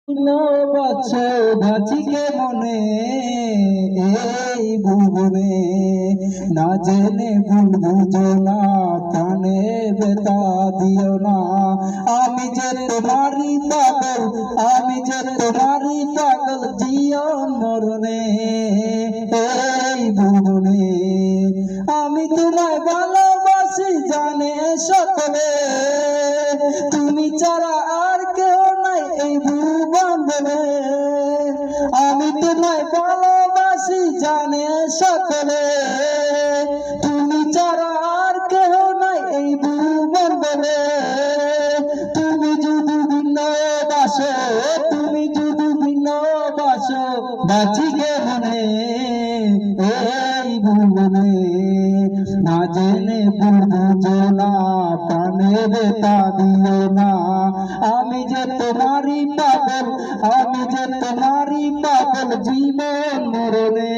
ভালোবাসো ভাজিকে মনে এই ভুবনে, না জেনে ভুল বুঝো না, প্রাণে বেতা দিও না। আমি যে তোমারই পাগল, আমি যে তোমারই পাগল, জীবন মরণে এই ভুবনে। আমি তোমায় ভালোবাসি জানে সকলে, তুমি ছাড়া আর কেউ নাই এই ভুবনে। আমি তোমায় ভালোবাসি জানে সকলে, তুমি ছাড়া আর কেউ নাই এই ভুবনে। তুমি যদি ভিন্ন বাসো, তুমি যদি ভিন্ন বাসো, বাঁচিকে মনে এই ভুবনে। না জেনে ভুল বুঝো না, প্রাণে বেতা দিও না। আমি যে তোমারই পাগল, আমি যে তোমারই পাগল, জীবন মরণে